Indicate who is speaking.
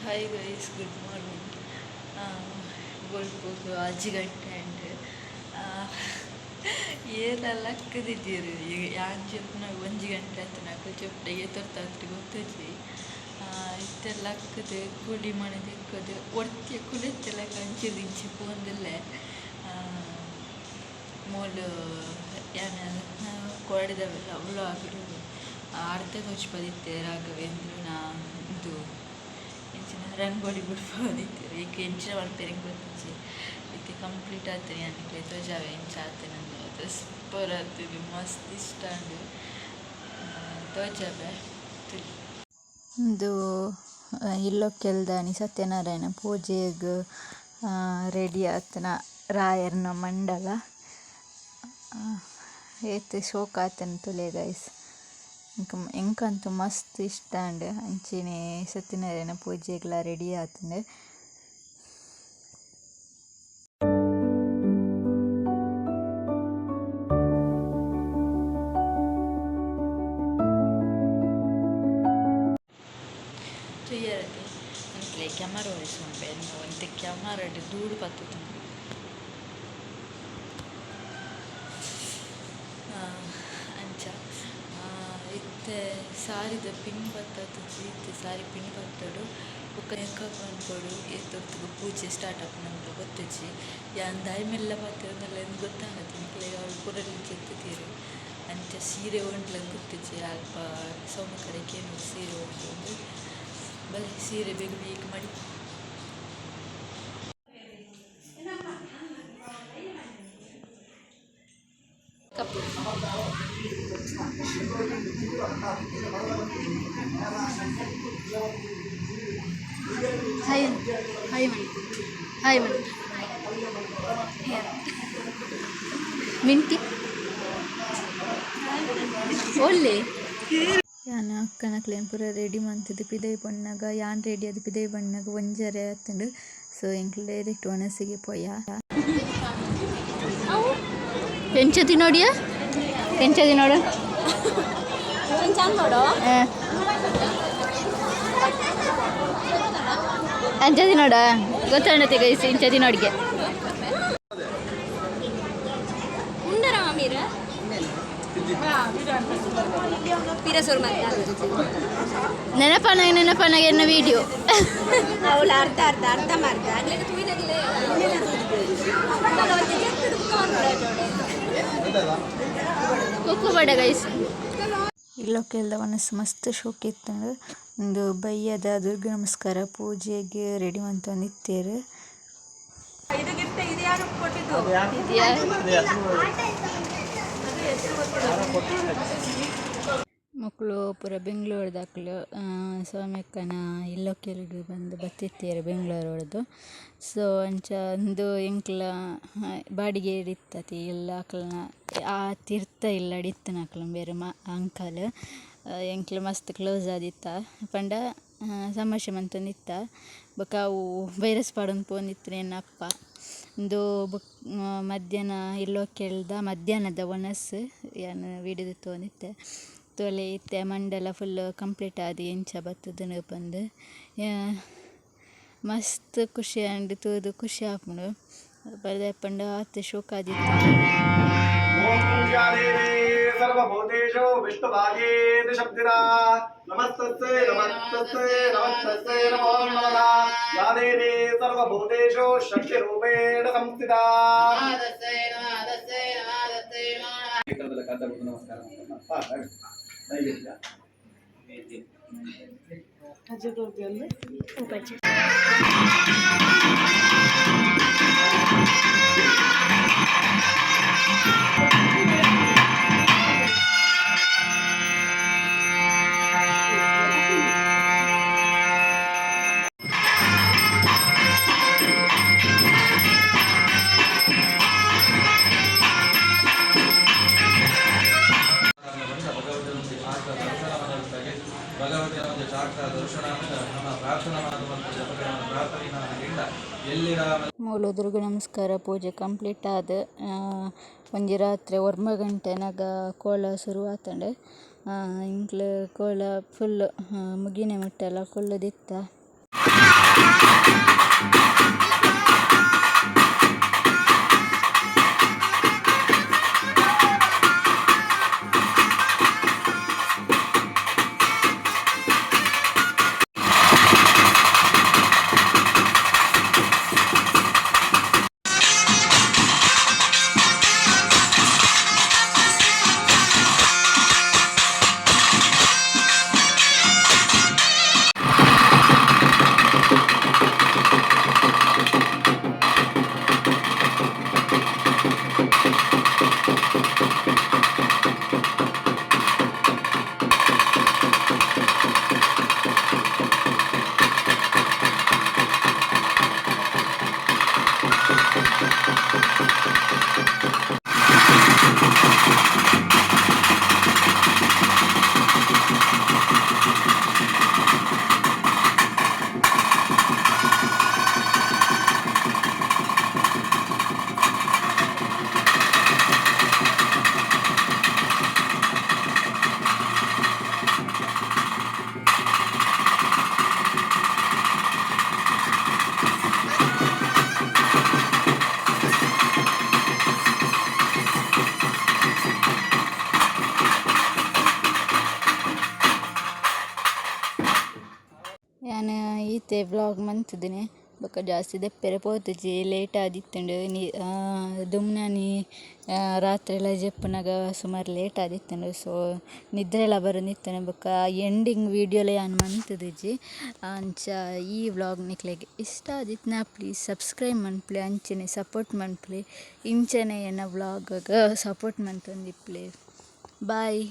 Speaker 1: Hi guys, good morning. ಬೊಲ್ಪುಗು ಅಜ್ಜಿಗಟ್ಟೆ and ಏನೆಲ್ಲ ಅಕ್ಕದಿದ್ದೀರಿ ಈಗ ಯಾನ್ ಚೆಪ್ನ 1 ಗಂಟೆ ಅಂತ ನಾಲ್ಕು ಚೆಪ್ಪೆಗೆ ತೊರ್ತಾತ್ರಿ ಗೊತ್ತೈತಿ. ಇತ್ತೆಲ್ಲ ಅಕ್ಕದು ಕುಡಿ ಮಣದ ಇಕ್ಕದು ಒಟ್ಟಿಗೆ ಕುಡಿತೆಲ್ಲ ಕಂಚಿದ ಇಂಚಿ ಪೋಂದಿಲ್ಲೇ ಮೂಲು ಏನ ಕೊರಡಿದವೆಲ್ಲ ಅವಳು ಆಗಲು ಅರ್ಧ ಕೊಚ್ಚಿ ಬದಿತ್ತೆ ರಾಘವೇಂದ್ರನ ಇದು ಎಂಚಿನ ರಂಗೋಲಿ ಬಿಡ್ಬೋದಿತ್ತು ಈಗ ಎಂಚಿನ ಮಾಡ್ತಾರೆ ಗೊತ್ತಿಚ್ಚಿ ಇದಕ್ಕೆ ಕಂಪ್ಲೀಟ್ ಆಗ್ತೀನಿ ಅನ್ನಕ್ಕೆ ತೋಜಾವೆ ಎಂಚ ಆಗ್ತೇನೆ ಅದು ಸೂಪರ್ ಆಗ್ತೀನಿ ಮಸ್ತ್ ಇಷ್ಟ ಅಂದು ತೋಜಾವೆ ಇದು ಇಲ್ಲೊಕ್ಕೆಲ್ದಾನಿ ಸತ್ಯನಾರಾಯಣ ಪೂಜೆಗೆ ರೆಡಿ ಆತನ ರಾಯರ್ನ ಮಂಡಲ ಏತ್ ಶೋಕ ಆತನ ತುಲೆ ಗೈಸ್ ಎಂಕಂತೂ ಮಸ್ತ್ ಇಷ್ಟ ಅಂಡ್ ಅಂಚಿನೇ ಸತ್ಯನಾರಾಯಣ ಪೂಜೆಗೆಲ್ಲ ರೆಡಿ ಆತಂಡೆ ತುಯ್ಯರತಿ ಅಂತ್ಲೆ ಕ್ಯಾಮರಾ ಒರೆಸುಂಡೆ ಒಂದು ಕ್ಯಾಮರಾಡ್ ದೂಡು ಪತ್ತು ಅಂಚ ಇತ್ತೆ ಸಾರಿದ ಪಿನ್ ಬತ್ತದು ಇತ್ತೆ ಸಾರಿ ಪಿನ್ ಬತ್ತಡು ಬುಕ್ಕ ನೆಕ್ಕಾಕೊಂಡು ಏತೊತ್ತಿಗೆ ಪೂಜೆ ಸ್ಟಾರ್ಟ್ ಆಗ ನಮ್ಗೆ ಗೊತ್ತಿಚ್ಚಿ ಯಾನ್ ದಾಯ್ಮೆಲ್ಲ ಬರ್ತದನ್ನೆಲ್ಲ ಎಂದು ಗೊತ್ತಾಗತ್ತೆ ಮಕ್ಕಳಿಗೆ ಅವಳು ಪುರಲ್ಲಿ ಚೆತ್ತಿದ್ದೀರಿ ಅಂಚ ಸೀರೆ ಉಂಟ್ಲ ಗೊತ್ತಿಚ್ಚಿ ಅಲ್ಪ ಸೌಮ ಕಡೆಗೆ ಏನು ಸೀರೆ ಉಂಟು ಬಲೆ ಸೀರೆ ಬೇಗ ಬೇಗ ಮಾಡಿ ಹಾಯ್ ಹಾಯ್ ಮಾಡಿ ಹಾಯ್ ಮಾಡಿ ಮಿಂಟಿ ಒಳ್ಳೆ ಯಾನ ಅಕ್ಕನ ಕ್ಲೇನ್ ಪೂರ ರೆಡಿ ಮಂತದ್ದು ಪಿದೈ ಬಣ್ಣಗ ಯಾನ್ ರೆಡಿ ಅದು ಪಿದೈ ಬಣ್ಣಗ ಒಂಜರೆ ಆತಂಡು ಸೊ ಎಂಕ್ಲು ಡೈರೆಕ್ಟ್ ಒಣಸಿಗೆ ಪೋಯ ಎಂಚತಿ ನೋಡಿಯ ಎಂಚದಿ ನೋಡು ಅಂಚದಿ ನೋಡ ಗೊತ್ತಾಣತಿ ಗೈಸ್ ಇಂಚದಿ ನೋಡಿಗೆ ನೆನಪನಾಗ ಎನ್ನ ವಿಡಿಯೋ
Speaker 2: ಅರ್ಧ ಅರ್ಧ ಅರ್ಧ ಮಾರ್ಗ
Speaker 1: ಕೊಕ್ಕು ಬಡ ಗೈಸ್ ಇಲ್ಲೊಕ್ಕೆಲ್ದ ಮನಸ್ಸು ಮಸ್ತ್ ಶೋಕ್ ಇತ್ತಂಡು ಒಂದು ಬಯ್ಯದ ದುರ್ಗ ನಮಸ್ಕಾರ ಪೂಜೆಗೆ ರೆಡಿ ಅಂತ ನಿತ್ತೇರು ಮಕ್ಕಳು ಪೂರ ಬೆಂಗಳೂರದಾಕ್ಲು ಸೌಮ್ಯಕ್ಕನ ಇಲ್ಲೊಕ್ಕೆಲ್ಗೆ ಬಂದು ಬತ್ತಿತ್ತೇರು ಬೆಂಗಳೂರೊಳದು ಸೊ ಅಂಚ ಒಂದು ಎಂಕ್ಲ ಬಾಡಿಗೆ ಇತ್ತತಿ ಎಲ್ಲ ಆಕಲ್ನ ಆ ತೀರ್ಥ ಇಲ್ಲ ಅಡಿತ್ತನ ಆಕಲ ಬೇರೆ ಅಂಕಲ್ ಎಂಕ್ಲು ಮಸ್ತ್ ಕ್ಲೋಸ್ ಆದಿತ್ತ ಪಂಡ ಸಮಸ್ಯೆ ಮಂತೊಂದಿತ್ತ ಬೊಕ ಅವು ವೈರಸ್ ಪಾಡೊಂದು ಪೋಂದಿತ್ತು ಏನಪ್ಪ ಒಂದು ಮಧ್ಯಾಹ್ನ ಇಲ್ಲೊಕ್ಕೆಲ್ದ ಮಧ್ಯಾಹ್ನದ ಒಣಸು ಏನು ವಿಡಿಯೋದು ತೊಂದಿತ್ತೆ ತೋಲೆ ಇತ್ತೆ ಮಂಡಲ ಫುಲ್ ಕಂಪ್ಲೀಟ್ ಆದಿ ಎಂಚ ಬತ್ತದ ಬಂದು ಮಸ್ತ್ ಖುಷಿ ಅಂಡ್ ತೂದು ಖುಷಿ ಆಪುಂಡು ಬರ್ದೆ ಪಂಡ ಆತ ಶೋಕ ಆದಿತ್ತು
Speaker 3: ಸರ್ವಭೂತೇಷು ವಿಷ್ಣುಭಾಗೇತಿ ಶಬ್ದಿರಾ ನಮಸ್ತಸ್ಸೇ ನಮಸ್ತಸ್ಸೇ ನಮಸ್ತಸ್ಸೇ ನಮೋ ನಮಃ ಯಾ ದೇವಿ ಸರ್ವಭೂತೇಷು ಶಕ್ತಿರೂಪೇಣ ಸಂಸ್ಥಿತಾ ನಮಸ್ತಸ್ಸೇ ನಮಸ್ತಸ್ಸೇ ನಮಸ್ತಸ್ಸೇ ನಮಃ ನಮಸ್ಕಾರ ಭಗವತಿಯ ಒಂದು ಸಾಕ್ಷಾತ್ ದರ್ಶನ ನಮ್ಮ ಪ್ರಾರ್ಥನಾ
Speaker 1: ಮೂಲ ದುರ್ಗ ನಮಸ್ಕಾರ ಪೂಜೆ ಕಂಪ್ಲೀಟ್ ಆದ ಒಂಜಿ ರಾತ್ರಿ 1 ಗಂಟೆನಾಗ ಕೋಲ ಶುರು ಆತಂಡೆ ಇಂಕ್ಲು ಕೋಲ ಫುಲ್ ಮುಗಿನೆ ಮುಟ್ಟೆಲ್ಲ ಕೊಲ್ಲದಿತ್ತ ನಾನು ಈತೆ ವ್ಲಾಗ್ ಮಂತುದಿನಿ ಬೊಕ್ಕ ಜಾಸ್ತಿ ದೆಪ್ಪರೆ ಪೋತುಜಿ ಲೇಟ್ ಆದಿತ್ತುಂಡು ದುಮ್ನಾನಿ ರಾತ್ರಿಲ ಜೆಪ್ಪುನಗ ಸುಮಾರು ಲೇಟ್ ಆದಿತ್ತುಂಡು. ಸೊ ನಿದ್ರೆಲ ಬರೊಂದಿತ್ತುಂಡು ಬೊಕ್ಕ ಎಂಡಿಂಗ್ ವೀಡಿಯೋಲ ಯಾನ್ ಮಂತುದಿಜ್ಜಿ ಅಂಚ ಈ ವ್ಲಾಗ್ ನಿಕ್ಲೆಗ್ ಇಷ್ಟ ಆದಿತ್ನ ಪ್ಲೀಸ್ ಸಬ್ಸ್ಕ್ರೈಬ್ ಮನ್ಪುಲೆ ಅಂಚನೆ ಸಪೋರ್ಟ್ ಮನ್ಪುಲೆ ಇಂಚನೆ ಎನ್ನ ವ್ಲಾಗ್ಗ ಸಪೋರ್ಟ್ ಮನ್ತೊಂದಿಪ್ಲೆ. ಬಾಯ್.